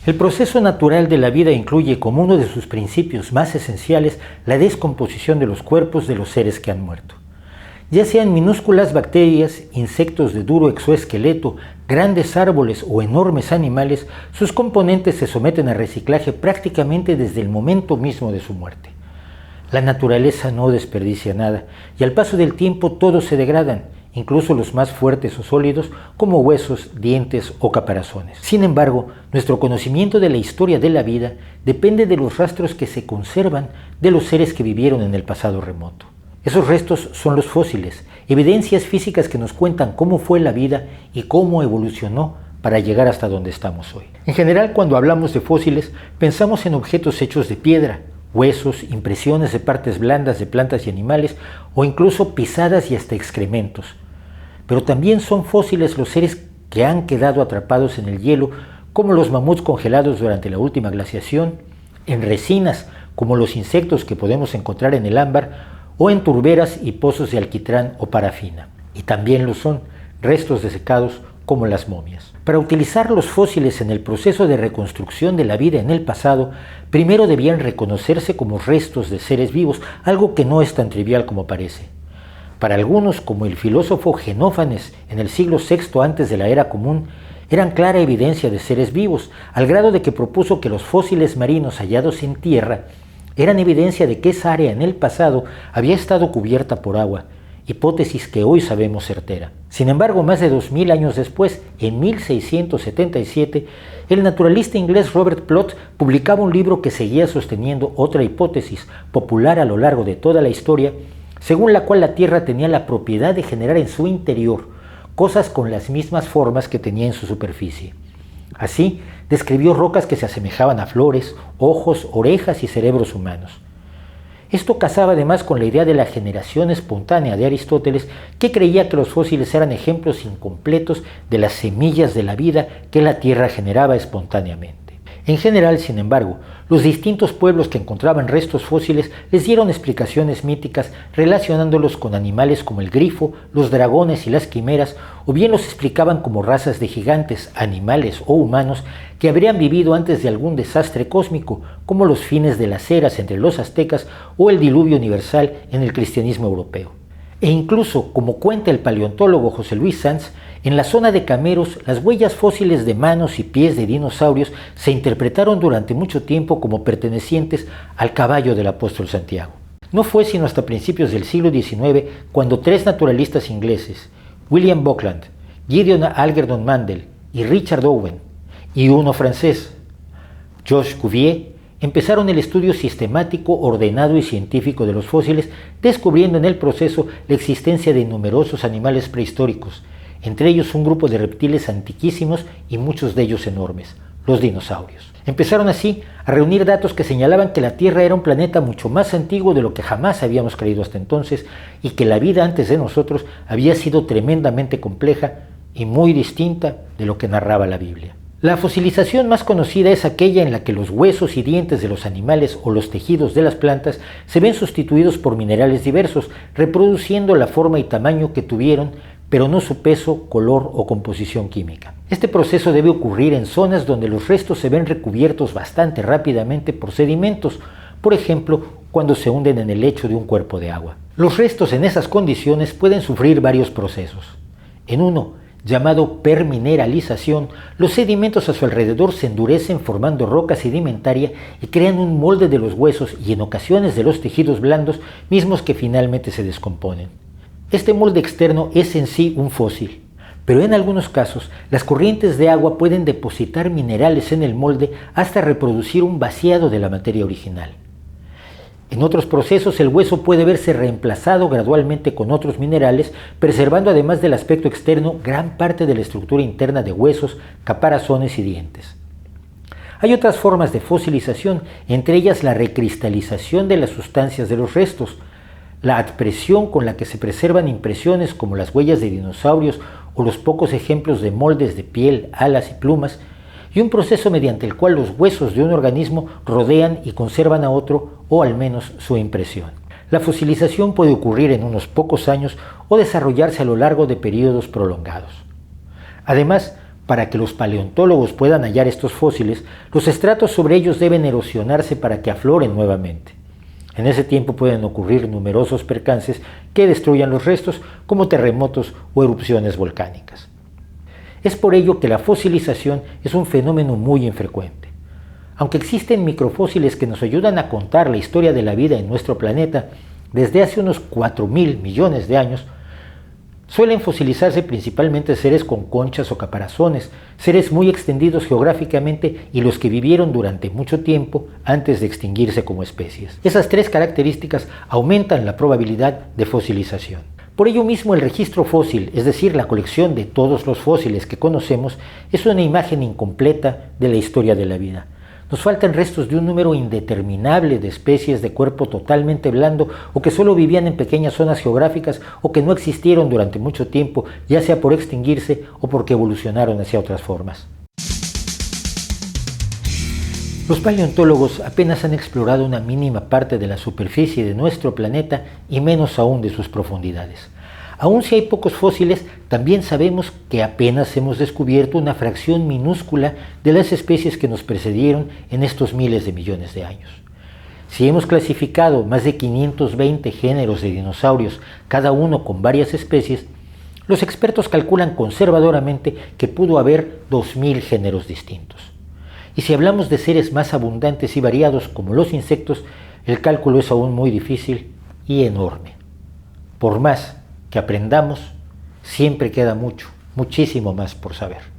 El proceso natural de la vida incluye como uno de sus principios más esenciales la descomposición de los cuerpos de los seres que han muerto. Ya sean minúsculas bacterias, insectos de duro exoesqueleto, grandes árboles o enormes animales, sus componentes se someten a reciclaje prácticamente desde el momento mismo de su muerte. La naturaleza no desperdicia nada y al paso del tiempo todos se degradan, incluso los más fuertes o sólidos como huesos, dientes o caparazones. Sin embargo, nuestro conocimiento de la historia de la vida depende de los rastros que se conservan de los seres que vivieron en el pasado remoto. Esos restos son los fósiles, evidencias físicas que nos cuentan cómo fue la vida y cómo evolucionó para llegar hasta donde estamos hoy. En general, cuando hablamos de fósiles, pensamos en objetos hechos de piedra, huesos, impresiones de partes blandas de plantas y animales o incluso pisadas y hasta excrementos. Pero también son fósiles los seres que han quedado atrapados en el hielo, como los mamuts congelados durante la última glaciación, en resinas, como los insectos que podemos encontrar en el ámbar, o en turberas y pozos de alquitrán o parafina. Y también lo son restos desecados como las momias. Para utilizar los fósiles en el proceso de reconstrucción de la vida en el pasado, primero debían reconocerse como restos de seres vivos, algo que no es tan trivial como parece. Para algunos, como el filósofo Genófanes en el siglo VI antes de la era común, eran clara evidencia de seres vivos, al grado de que propuso que los fósiles marinos hallados en tierra eran evidencia de que esa área en el pasado había estado cubierta por agua, hipótesis que hoy sabemos certera. Sin embargo, más de 2000 años después, en 1677, el naturalista inglés Robert Plot publicaba un libro que seguía sosteniendo otra hipótesis popular a lo largo de toda la historia, según la cual la Tierra tenía la propiedad de generar en su interior cosas con las mismas formas que tenía en su superficie. Así, describió rocas que se asemejaban a flores, ojos, orejas y cerebros humanos. Esto casaba además con la idea de la generación espontánea de Aristóteles, que creía que los fósiles eran ejemplos incompletos de las semillas de la vida que la Tierra generaba espontáneamente. En general, sin embargo, los distintos pueblos que encontraban restos fósiles les dieron explicaciones míticas relacionándolos con animales como el grifo, los dragones y las quimeras, o bien los explicaban como razas de gigantes, animales o humanos que habrían vivido antes de algún desastre cósmico, como los fines de las eras entre los aztecas o el diluvio universal en el cristianismo europeo. E incluso, como cuenta el paleontólogo José Luis Sanz, en la zona de Cameros, las huellas fósiles de manos y pies de dinosaurios se interpretaron durante mucho tiempo como pertenecientes al caballo del apóstol Santiago. No fue sino hasta principios del siglo XIX cuando tres naturalistas ingleses, William Buckland, Gideon Algernon Mandel y Richard Owen, y uno francés, Georges Cuvier, empezaron el estudio sistemático, ordenado y científico de los fósiles, descubriendo en el proceso la existencia de numerosos animales prehistóricos, entre ellos un grupo de reptiles antiquísimos y muchos de ellos enormes, los dinosaurios. Empezaron así a reunir datos que señalaban que la Tierra era un planeta mucho más antiguo de lo que jamás habíamos creído hasta entonces y que la vida antes de nosotros había sido tremendamente compleja y muy distinta de lo que narraba la Biblia. La fosilización más conocida es aquella en la que los huesos y dientes de los animales o los tejidos de las plantas se ven sustituidos por minerales diversos, reproduciendo la forma y tamaño que tuvieron, pero no su peso, color o composición química. Este proceso debe ocurrir en zonas donde los restos se ven recubiertos bastante rápidamente por sedimentos, por ejemplo, cuando se hunden en el lecho de un cuerpo de agua. Los restos en esas condiciones pueden sufrir varios procesos. En uno, llamado permineralización, los sedimentos a su alrededor se endurecen formando roca sedimentaria y crean un molde de los huesos y en ocasiones de los tejidos blandos, mismos que finalmente se descomponen. Este molde externo es en sí un fósil, pero en algunos casos las corrientes de agua pueden depositar minerales en el molde hasta reproducir un vaciado de la materia original. En otros procesos, el hueso puede verse reemplazado gradualmente con otros minerales, preservando además del aspecto externo gran parte de la estructura interna de huesos, caparazones y dientes. Hay otras formas de fosilización, entre ellas la recristalización de las sustancias de los restos, la adpresión con la que se preservan impresiones como las huellas de dinosaurios o los pocos ejemplos de moldes de piel, alas y plumas, y un proceso mediante el cual los huesos de un organismo rodean y conservan a otro, o al menos su impresión. La fosilización puede ocurrir en unos pocos años o desarrollarse a lo largo de periodos prolongados. Además, Para que los paleontólogos puedan hallar estos fósiles, los estratos sobre ellos deben erosionarse para que afloren nuevamente. En ese tiempo pueden ocurrir numerosos percances que destruyan los restos, como terremotos o erupciones volcánicas. Es por ello que la fosilización es un fenómeno muy infrecuente. Aunque existen microfósiles que nos ayudan a contar la historia de la vida en nuestro planeta, desde hace unos 4.000 millones de años, suelen fosilizarse principalmente seres con conchas o caparazones, seres muy extendidos geográficamente y los que vivieron durante mucho tiempo antes de extinguirse como especies. Esas tres características aumentan la probabilidad de fosilización. Por ello mismo el registro fósil, es decir, la colección de todos los fósiles que conocemos, es una imagen incompleta de la historia de la vida. Nos faltan restos de un número indeterminable de especies de cuerpo totalmente blando o que solo vivían en pequeñas zonas geográficas o que no existieron durante mucho tiempo, ya sea por extinguirse o porque evolucionaron hacia otras formas. Los paleontólogos apenas han explorado una mínima parte de la superficie de nuestro planeta y menos aún de sus profundidades. Aun si hay pocos fósiles, también sabemos que apenas hemos descubierto una fracción minúscula de las especies que nos precedieron en estos miles de millones de años. Si hemos clasificado más de 520 géneros de dinosaurios, cada uno con varias especies, los expertos calculan conservadoramente que pudo haber 2.000 géneros distintos. Y si hablamos de seres más abundantes y variados como los insectos, el cálculo es aún muy difícil y enorme. Por más que aprendamos, siempre queda muchísimo más por saber.